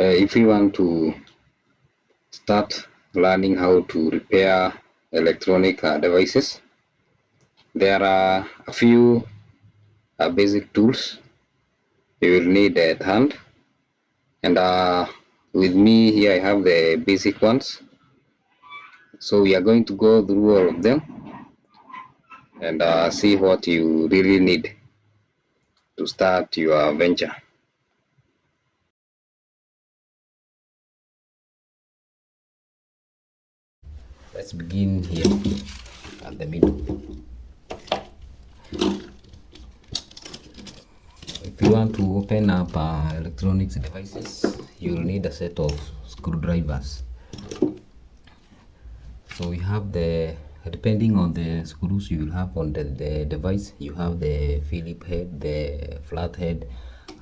If you want to start learning how to repair electronic devices, there are a few basic tools you will need at hand. And with me here, I have the basic ones. So we are going to go through all of them and see what you really need to start your venture. Let's begin here at the middle. If you want to open up electronics devices, you will need a set of screwdrivers. So we have depending on the screws you will have on the device, you have the Philip head, the flat head,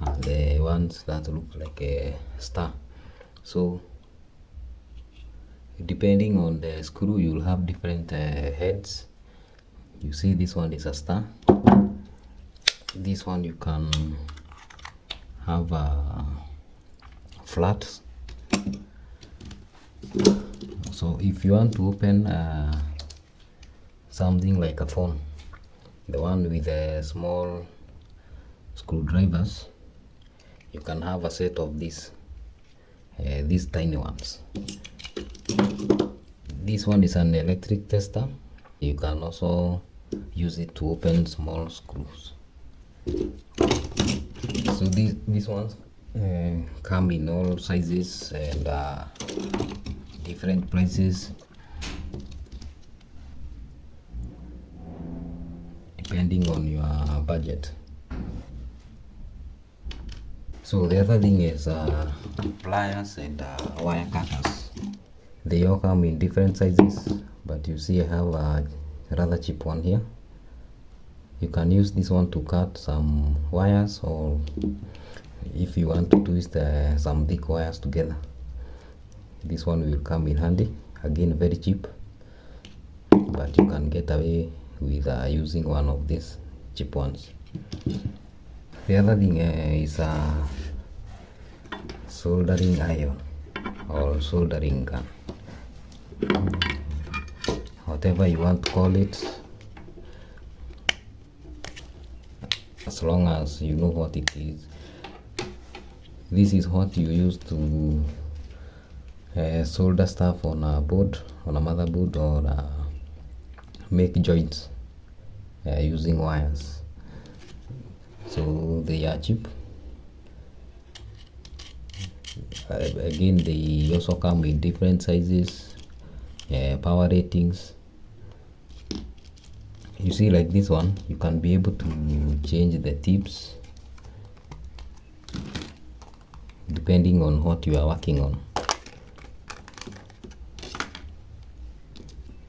and the ones that look like a star. So depending on the screw, you will have different heads. You see, this one is a star. This one you can have flat. So if you want to open something like a phone, the one with the small screwdrivers, you can have a set of these tiny ones. This one is an electric tester. You can also use it to open small screws. So these ones come in all sizes and different prices depending on your budget. So the other thing is pliers and wire cutters. They all come in different sizes, but you see I have a rather cheap one here. You can use this one to cut some wires, or if you want to twist some thick wires together, this one will come in handy. Again, very cheap, but you can get away with using one of these cheap ones. The other thing is a soldering iron or soldering gun, whatever you want to call it, as long as you know what it is. This is what you use to solder stuff on a board, on a motherboard, or make joints using wires. So they are cheap. Again, they also come in different sizes, power ratings. You see, like this one, you can be able to change the tips depending on what you are working on.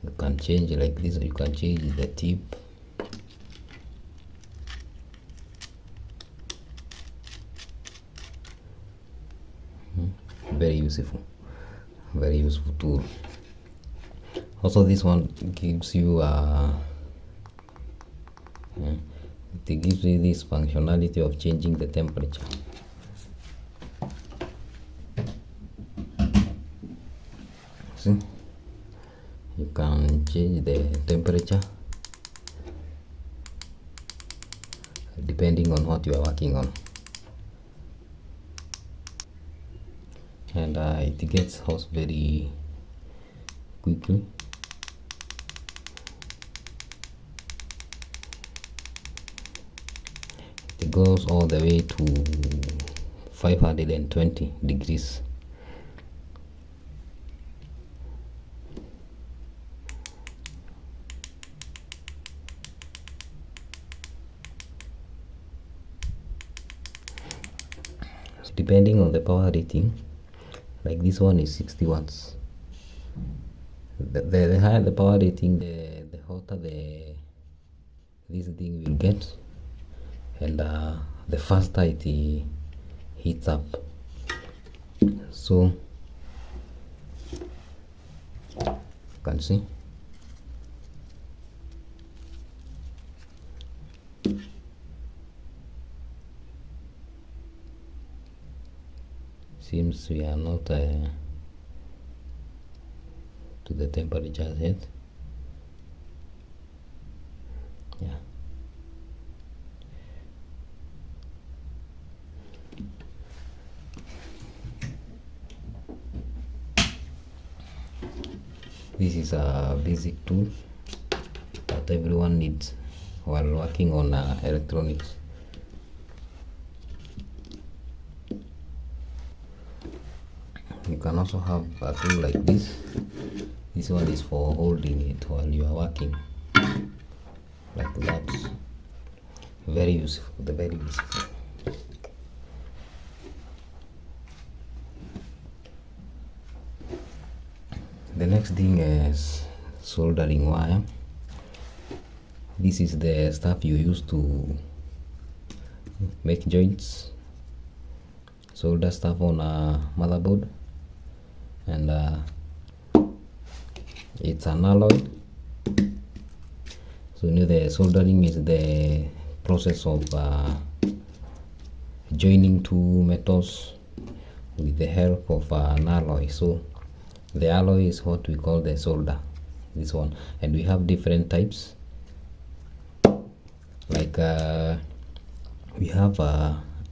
You can change like this, you can change the tip. Very useful tool. Also, this one gives you it gives you this functionality of changing the temperature. See, you can change the temperature depending on what you are working on, and it gets hot very quickly. It goes all the way to 520 degrees. Depending on the power rating, like this one is 60 watts. The higher the power rating, the hotter this thing will get, and the faster it heats up. So you can see seems we are not to the temperature yet. Yeah. This is a basic tool that everyone needs while working on electronics. You can also have a tool like this. This one is for holding it while you are working, like that. Very useful, very useful. The next thing is soldering wire. This is the stuff you use to make joints, solder stuff on a motherboard, and it's an alloy. So the soldering is the process of joining two metals with the help of an alloy. So the alloy is what we call the solder, this one, and we have different types. Like we have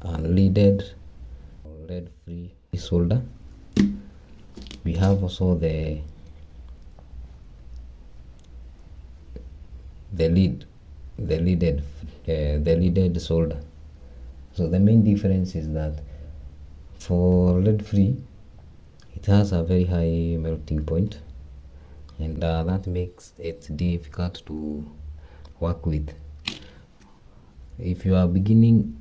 unleaded, lead-free solder. We have also the leaded solder. So the main difference is that for lead-free, it has a very high melting point, and that makes it difficult to work with. If you are beginning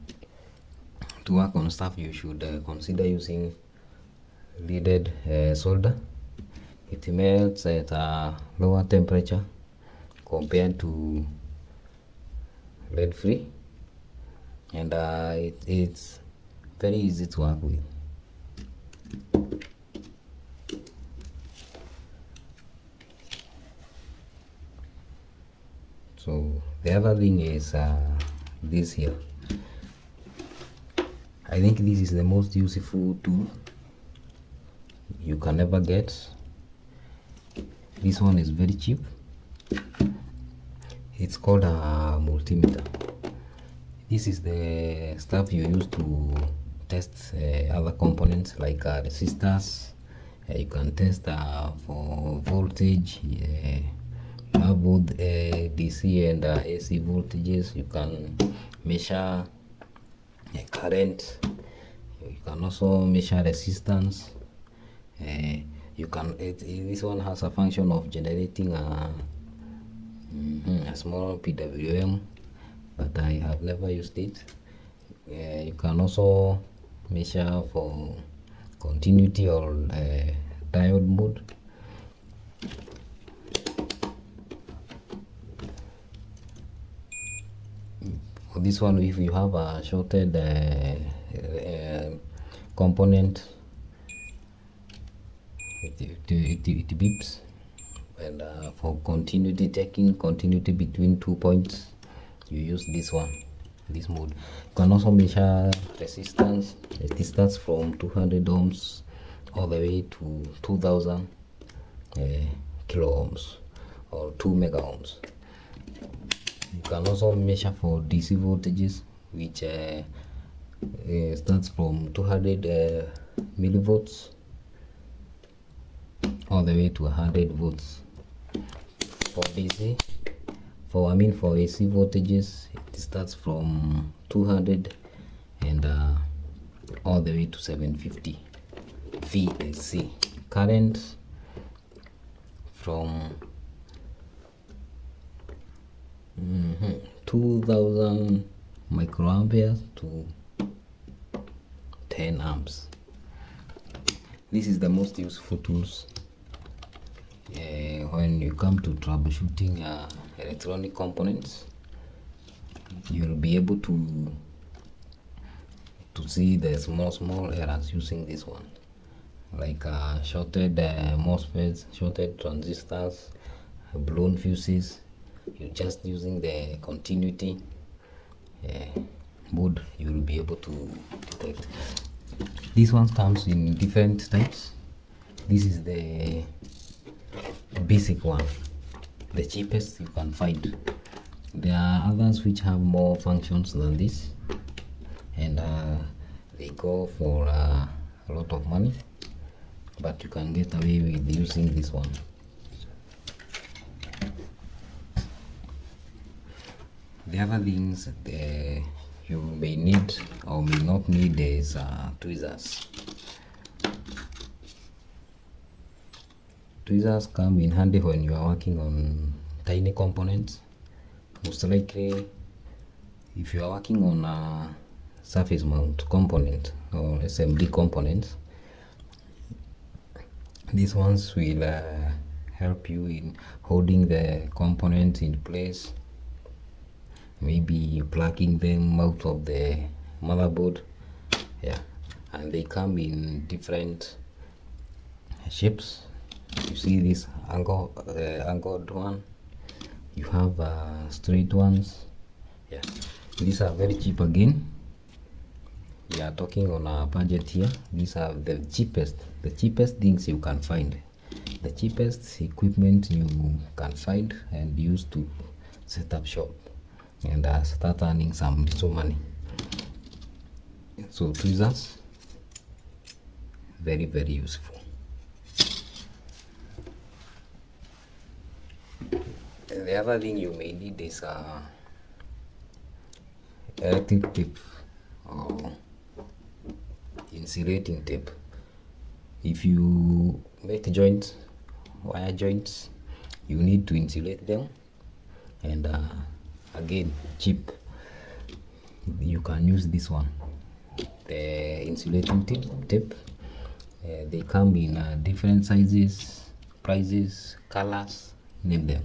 to work on stuff, you should consider using leaded solder. It melts at a lower temperature compared to lead-free, and it's very easy to work with. So the other thing is this here. I think this is the most useful tool you can ever get. This one is very cheap. It's called a multimeter. This is the stuff you use to test other components like resistors. You can test for voltage. You have both DC and AC voltages. You can measure current. You can also measure resistance. You can. This one has a function of generating a small PWM, but I have never used it. You can also measure for continuity or diode mode. For this one, if you have a shorted component, it beeps. And for continuity, checking continuity between 2 points, you use this one, this mode. You can also measure resistance. It starts from 200 ohms all the way to 2000 kilo ohms or 2 mega ohms. You can also measure for DC voltages, which starts from 200 millivolts all the way to 100 volts. For DC, for AC voltages, it starts from 200 and all the way to 750 VAC. Current from 2000 microamperes to 10 amps. This is the most useful tools when you come to troubleshooting electronic components. You'll be able to see the small errors using this one, like shorted MOSFETs, shorted transistors, blown fuses. You're just using the continuity mode, you will be able to detect. This one comes in different types. This is the basic one, the cheapest you can find. There are others which have more functions than this, and they go for a lot of money, but you can get away with using this one. The other things you may need or may not need is tweezers. Tweezers come in handy when you are working on tiny components. Most likely, if you are working on a surface mount component or SMD components, these ones will help you in holding the components in place, maybe plugging them out of the motherboard. Yeah, and they come in different shapes. You see this angled one, you have straight ones. Yeah, these are very cheap again. We are talking on a budget here. These are the cheapest things you can find, the cheapest equipment you can find and use to set up shop and start earning some little money. So tweezers, very useful. The other thing you may need is electric tape or insulating tape. If you make joints, wire joints, you need to insulate them, and again, cheap. You can use this one, the insulating tape. They come in different sizes, prices, colors, name them.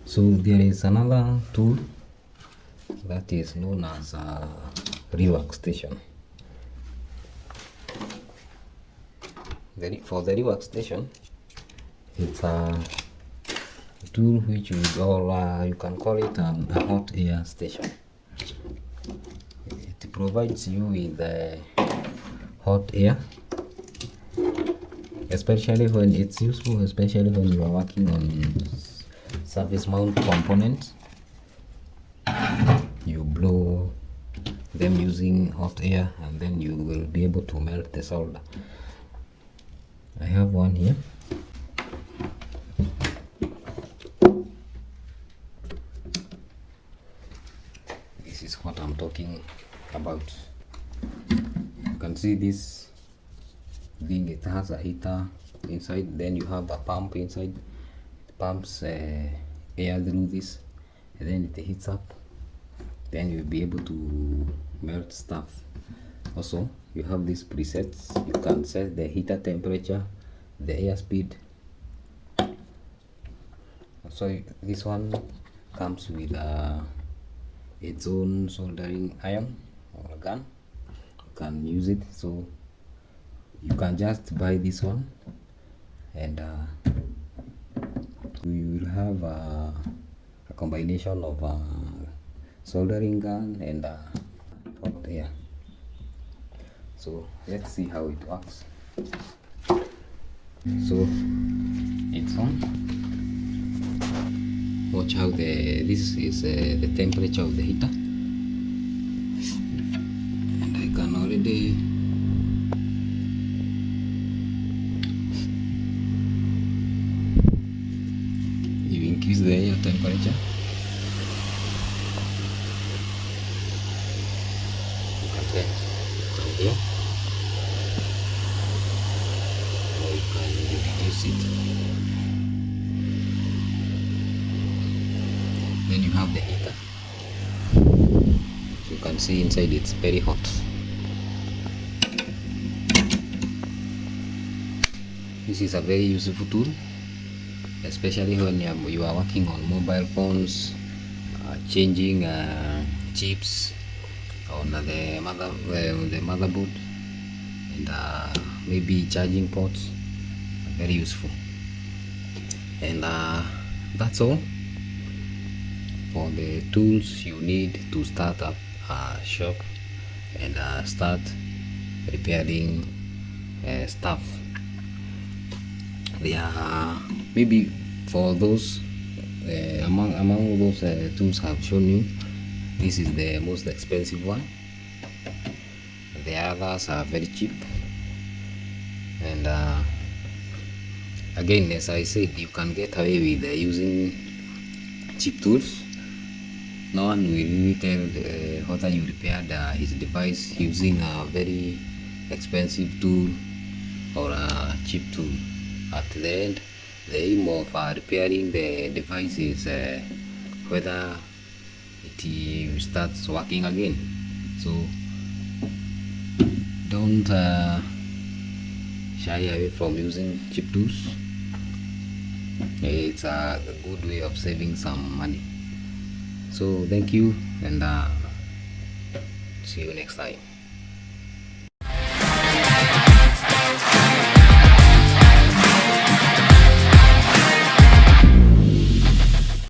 So there is another tool that is known as a rework station. For the rework station, it's a tool which you can call it a hot air station. It provides you with hot air, especially when it's useful, especially when you are working on surface mount components. You blow them using hot air, and then you will be able to melt the solder. I have one here. This is what I'm talking about. You can see this thing, it has a heater inside, then you have a pump inside. It pumps air through this, and then it heats up, then you'll be able to melt stuff. Also, you have these presets. You can set the heater temperature, the airspeed. So this one comes with its own soldering iron or gun. You can use it, so you can just buy this one, and you will have a combination of soldering gun and hot air. So let's see how it works. So it's on. Watch how this is the temperature of the heater, and I can already increase the air temperature. You can set from here, or you can reduce it. Then you have the heater. You can see inside it's very hot. This is a very useful tool, especially when you are working on mobile phones, changing chips on the motherboard, and maybe charging ports. Very useful. And that's all for the tools you need to start up a shop and start repairing stuff. They are maybe for those among those tools I've shown you, this is the most expensive one. The others are very cheap, and again, as I said, you can get away with using cheap tools. No one will really tell whether you repaired his device using a very expensive tool or a cheap tool. At the end, the aim of repairing the device is whether it starts working again. So don't shy away from using cheap tools. It's a good way of saving some money. So thank you, and see you next time.